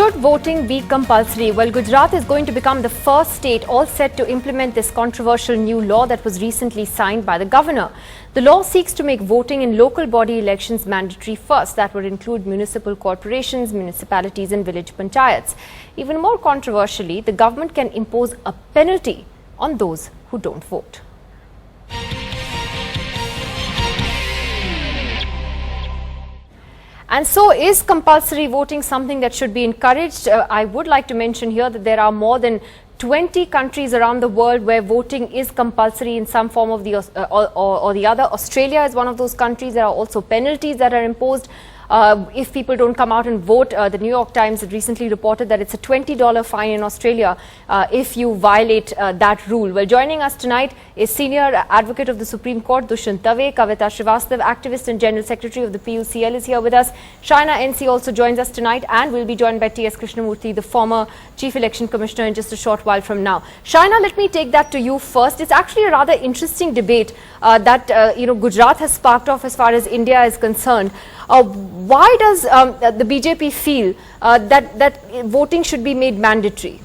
Should voting be compulsory? Well, Gujarat is going to become the first state all set to implement this controversial new law that was recently signed by the governor. The law seeks to make voting in local body elections mandatory first. That would include municipal corporations, municipalities and village panchayats. Even more controversially, the government can impose a penalty on those who don't vote. And so, is compulsory voting something that should be encouraged? I would like to mention here that there are more than 20 countries around the world where voting is compulsory in some form of the or the other. Australia is one of those countries. There are also penalties that are imposed if people don't come out and vote. The New York Times had recently reported that it's a $20 fine in Australia if you violate that rule. Well, joining us tonight is Senior Advocate of the Supreme Court, Dushyant Dave. Kavita Srivastav, activist and General Secretary of the PUCL, is here with us. Shaina NC also joins us tonight, and will be joined by T.S. Krishnamurthy, the former Chief Election Commissioner, in just a short while from now. Shaina, let me take that to you first. It's actually a rather interesting debate that Gujarat has sparked off as far as India is concerned. Why does the BJP feel that voting should be made mandatory?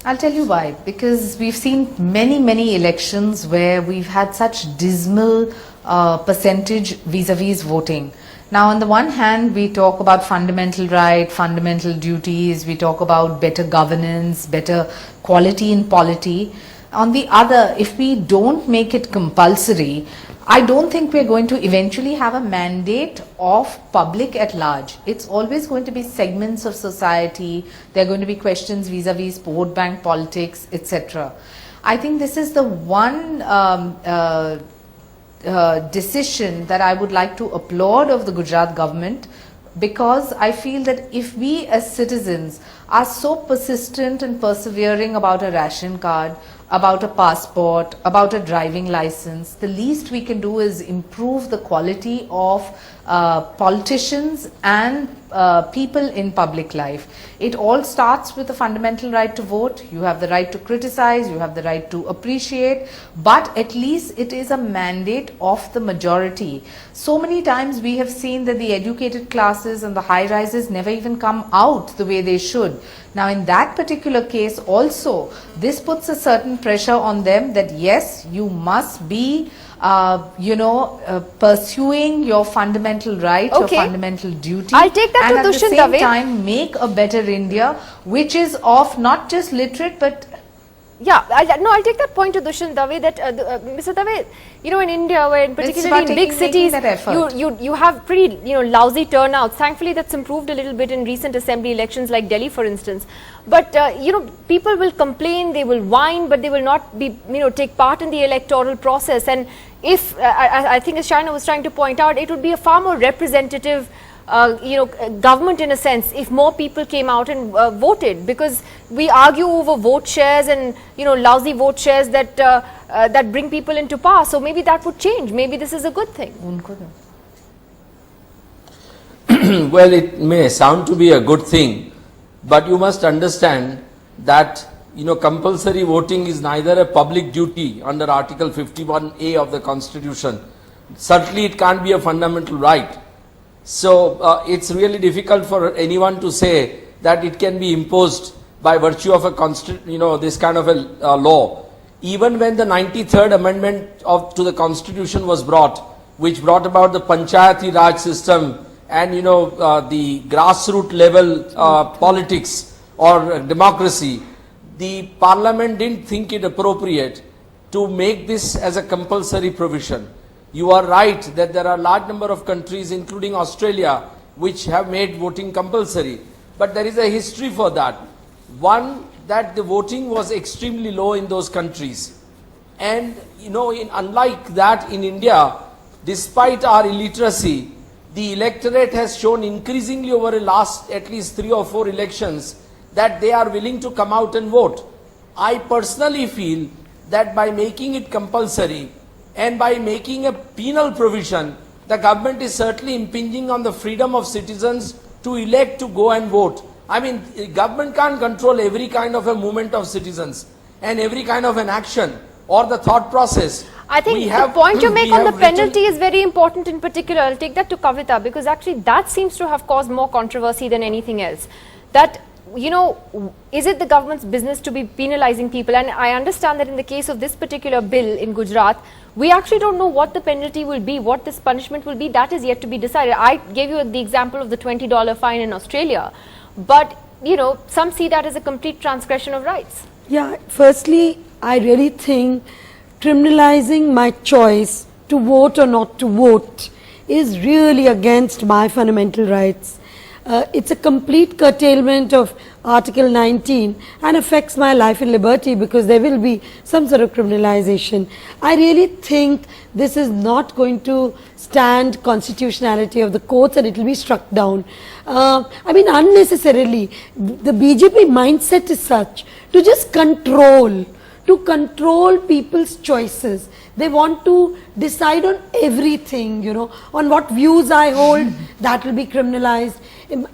I'll tell you why. Because we've seen many elections where we've had such dismal percentage vis-a-vis voting. Now, on the one hand, we talk about fundamental right, fundamental duties, we talk about better governance, better quality in polity. On the other, if we don't make it compulsory, I don't think we're going to eventually have a mandate of public at large. It's always going to be segments of society. There are going to be questions vis-a-vis vote bank politics, etc. I think this is the one decision that I would like to applaud of the Gujarat government, because I feel that if we as citizens are so persistent and persevering about a ration card, about a passport, about a driving license, the least we can do is improve the quality of politicians and people in public life. It all starts with the fundamental right to vote. You have the right to criticize, you have the right to appreciate, but at least it is a mandate of the majority. So many times we have seen that the educated classes and the high rises never even come out the way they should. Now, in that particular case also, this puts a certain pressure on them that yes, you must be pursuing your fundamental right, your fundamental duty. I'll take that and to at Dushyant the same Dave. time make a better India, which is of not just literate but I'll take that point to Dushyant Dave, that Mr. Dave, in India, where particularly in big cities, you have pretty lousy turnouts. Thankfully, that's improved a little bit in recent assembly elections like Delhi, for instance. But people will complain, they will whine, but they will not be take part in the electoral process. And if I think, as Shaina was trying to point out, it would be a far more representative government, in a sense, if more people came out and voted, because we argue over vote shares and lousy vote shares that that bring people into power. So maybe that would change. Maybe this is a good thing. Well, it may sound to be a good thing, but you must understand that compulsory voting is neither a public duty under Article 51A of the Constitution. Certainly, it can't be a fundamental right. So it's really difficult for anyone to say that it can be imposed by virtue of a this kind of a law. Even when the 93rd Amendment to the Constitution was brought, which brought about the Panchayati Raj system and the grassroots level politics or democracy, the Parliament didn't think it appropriate to make this as a compulsory provision. You are right that there are a large number of countries, including Australia, which have made voting compulsory. But there is a history for that. One, that the voting was extremely low in those countries. And, unlike that in India, despite our illiteracy, the electorate has shown increasingly over the last at least 3 or 4 elections that they are willing to come out and vote. I personally feel that by making it compulsory, and by making a penal provision, the government is certainly impinging on the freedom of citizens to elect to go and vote. I mean, the government can't control every kind of a movement of citizens and every kind of an action. or the thought process. I think We the have- point you we make on the have written- penalty is very important in particular. I'll take that to Kavita, because actually that seems to have caused more controversy than anything else. That, you know, is it the government's business to be penalizing people? And I understand that in the case of this particular bill in Gujarat, we actually don't know what the penalty will be, what this punishment will be. That is yet to be decided. I gave you the example of the $20 fine in Australia, but, you know, some see that as a complete transgression of rights. Yeah, firstly, I really think criminalizing my choice to vote or not to vote is really against my fundamental rights. It's a complete curtailment of Article 19 and affects my life and liberty, because there will be some sort of criminalization. I really think this is not going to stand constitutionality of the courts, and it will be struck down. I mean, unnecessarily, the BJP mindset is such to just control people's choices. They want to decide on everything, you know, on what views I hold, that will be criminalized,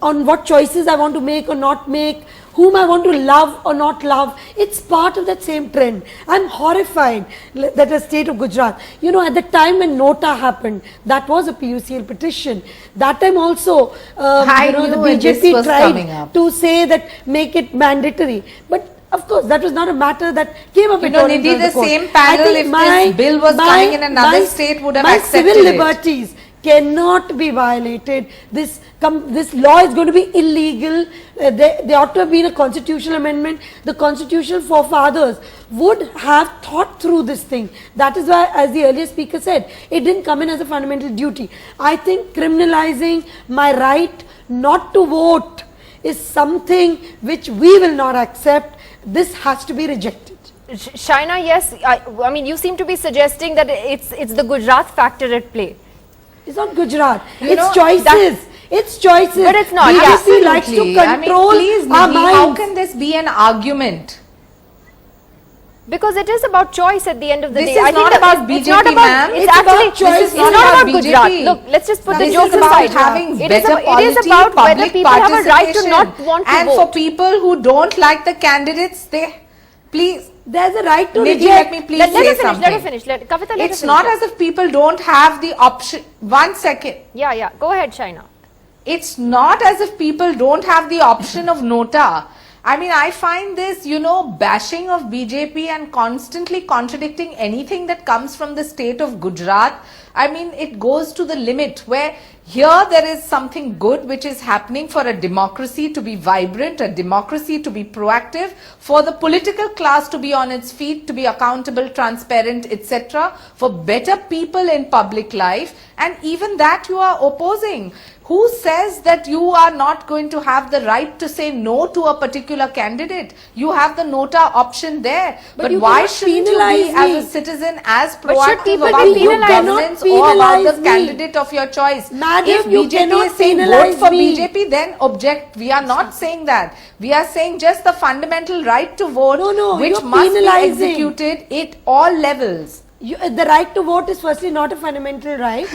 on what choices I want to make or not make, whom I want to love or not love. It's part of that same trend. I'm horrified that the state of Gujarat, you know, at the time when Nota happened, that was a PUCL petition. That time also, I you know, the knew when this BJP was coming tried up. to say that make it mandatory. But of course, that was not a matter that came up. You know, Nidhi, the same panel, if this bill was coming in another state, would have accepted civil it. liberties cannot be violated. This law is going to be illegal. There ought to have been a constitutional amendment. The constitutional forefathers would have thought through this thing. That is why, as the earlier speaker said, it didn't come in as a fundamental duty. I think criminalizing my right not to vote is something which we will not accept. This has to be rejected. Shaina, yes, I mean, you seem to be suggesting that it's the Gujarat factor at play. It's not Gujarat. You know, It's choices. It's choices. But it's not. BJP likes to Absolutely. control I mean, please, our Nidhi, minds. how can this be an argument? Because it is about choice at the end of the This day. is I think not that about it's BJP, not about, ma'am. it's It's actually, about choice. it's It's not not about about Gujarat. BJP. Look, let's just put the This jokes is about aside. having It is better about, it is polity, about whether public people have a right to participation. not want to And vote. for people who don't like the candidates, they please. There's a right to Nidhi, reject. let me please Let say her finish, something. let her finish. Kavita, let her It's finish. not as if people don't have the option. 1 second. Yeah, go ahead, Shaina. It's not as if people don't have the option of nota. I mean, I find this, you know, bashing of BJP and constantly contradicting anything that comes from the state of Gujarat. I mean, it goes to the limit where here there is something good which is happening for a democracy to be vibrant, a democracy to be proactive, for the political class to be on its feet, to be accountable, transparent, etc., for better people in public life, and even that you are opposing. Who says that you are not going to have the right to say no to a particular candidate? You have the nota option there. But you why cannot shouldn't you be penalize as me. a citizen as But should proactive people about be good penalized? governance You or about cannot the penalize me. candidate of your choice? Madam, If you BJP cannot is saying vote penalize for me. BJP, then object. We are not saying that. We are saying just the fundamental right to vote, No, which you're must be penalizing. executed at all levels. The right to vote is firstly not a fundamental right,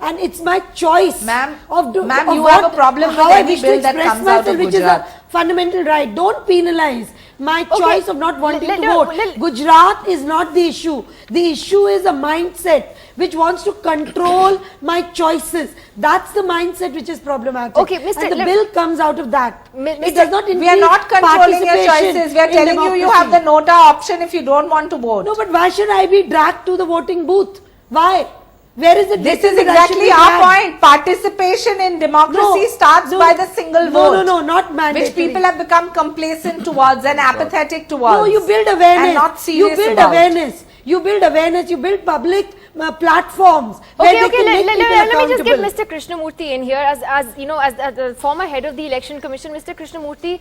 and it's my choice. Ma'am, of ma'am, of you what- have a problem with how I any wish to bill that express comes out of myself, which Gujarat. is a fundamental right. Don't penalize my choice of not wanting let to her- vote. let- Gujarat is not the issue. The issue is a mindset which wants to control my choices. That's the mindset which is problematic. Okay, Mr. And the Lem- bill comes out of that. Mr. It does not increase We are not controlling your participation choices. We are in telling you have the democracy. nota option if you don't want to vote. No, but why should I be dragged to the voting booth? Why? Where is it? This written is that I should exactly be our dragged? point. Participation in democracy No, starts no, by the single no, vote. No, not mandatory. Which people have become complacent towards and apathetic towards. No, you build awareness. And not serious You build about. awareness. You build awareness. You build public platforms where Okay, they can make let people me just get accountable. Mr. Krishnamurthy in here as you know, as the former head of the Election Commission. Mr. Krishnamurthy,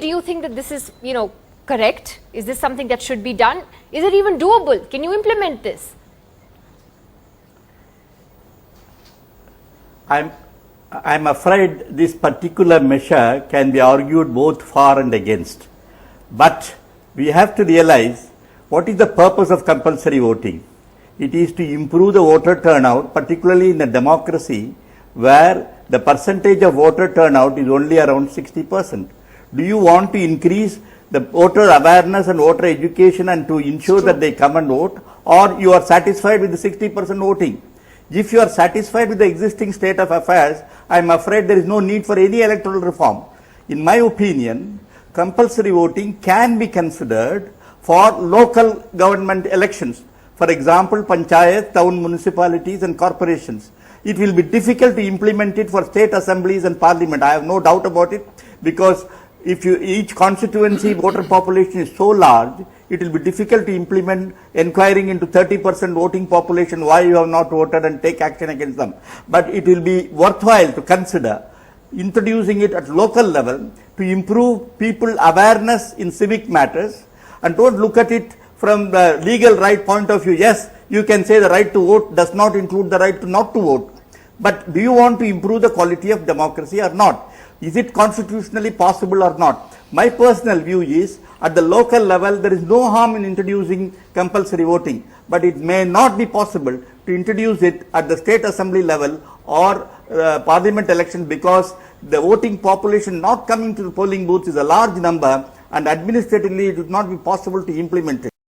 do you think that this is, you know, correct? Is this something that should be done? Is it even doable? Can you implement this? I'm afraid this particular measure can be argued both for and against. But we have to realize what is the purpose of compulsory voting. It is to improve the voter turnout, particularly in a democracy where the percentage of voter turnout is only around 60%. Do you want to increase the voter awareness and voter education and to ensure that they come and vote, or you are satisfied with the 60% voting. If you are satisfied with the existing state of affairs, I am afraid there is no need for any electoral reform. In my opinion, compulsory voting can be considered for local government elections. For example, panchayat, town municipalities and corporations. It will be difficult to implement it for state assemblies and parliament. I have no doubt about it, because if each constituency voter population is so large, it will be difficult to implement inquiring into 30% voting population why you have not voted and take action against them. But it will be worthwhile to consider introducing it at local level to improve people awareness in civic matters, and don't look at it from the legal right point of view. Yes, you can say the right to vote does not include the right to not to vote. But do you want to improve the quality of democracy or not? Is it constitutionally possible or not? My personal view is, at the local level, there is no harm in introducing compulsory voting, but it may not be possible to introduce it at the state assembly level or parliament election, because the voting population not coming to the polling booths is a large number, and administratively it would not be possible to implement it.